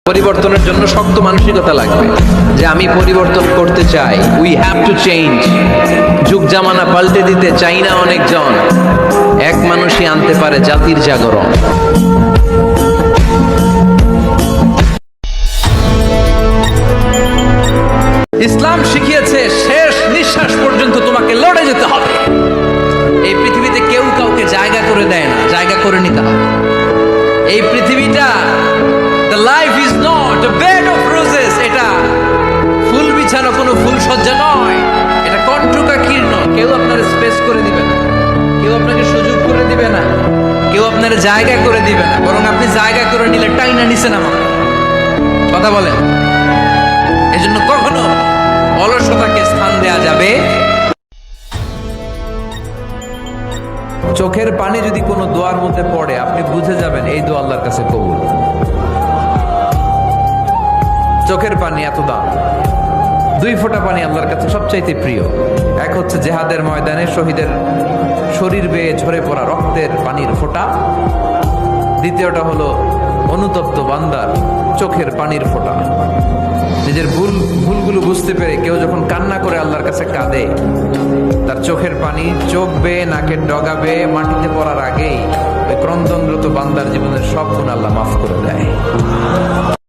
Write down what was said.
পরিবর্তনের জন্য শক্ত মানসিকতা লাগবে যে আমি পরিবর্তন করতে চাই। We have to change. যুগ জামানা পাল্টে দিতে চাই না অনেকজন, এক মানুষই আনতে পারে জাতির জাগরণ। ইসলাম শিখিয়েছে শেষ নিঃশ্বাস পর্যন্ত তোমাকে লড়ে যেতে হবে। এই পৃথিবীতে কেউ কাউকে জায়গা করে দেয় না, জায়গা করে নিতে হবে। এই পৃথিবীটা the life is not a bed of roses, এটা ফুল বিছানো কোনো ফুল সজ্জা নয়, এটা কণ্টকাকীর্ণ। কেউ আপনার স্পেস করে দিবে না, কেউ আপনাকে সুযোগ করে দিবে না, কেউ আপনার জায়গা করে দিবে না, বরং আপনি জায়গা করে নিলে টাইনা নিচে নামাবে। কথা বলেন। এজন্য কখনো অলসতাকে স্থান দেয়া যাবে। চোখের পানি যদি কোনো দোয়ার মধ্যে পড়ে, আপনি বুঝে যাবেন এই দোয়া আল্লাহর কাছে কবুল। চোখের পানি এত দাম। দুই ফোঁটা পানি আল্লাহর কাছে সবচাইতে প্রিয়। এক হচ্ছে জেহাদের ময়দানে শহীদের শরীর বেয়ে ঝরে পড়া রক্তের পানির ফোঁটা, দ্বিতীয়টা হলো অনুতপ্ত বান্দার চোখের পানির ফোঁটা। নিজের ভুলগুলো বুঝতে পেরে কেউ যখন কান্না করে আল্লাহর কাছে কাঁদে, তার চোখের পানি চোখ বেয়ে নাকের ডগা বেয়ে মাটিতে পড়ার আগেই ওই ক্রন্দনরত বান্দার জীবনের সব গুণ আল্লাহ মাফ করে দেয়।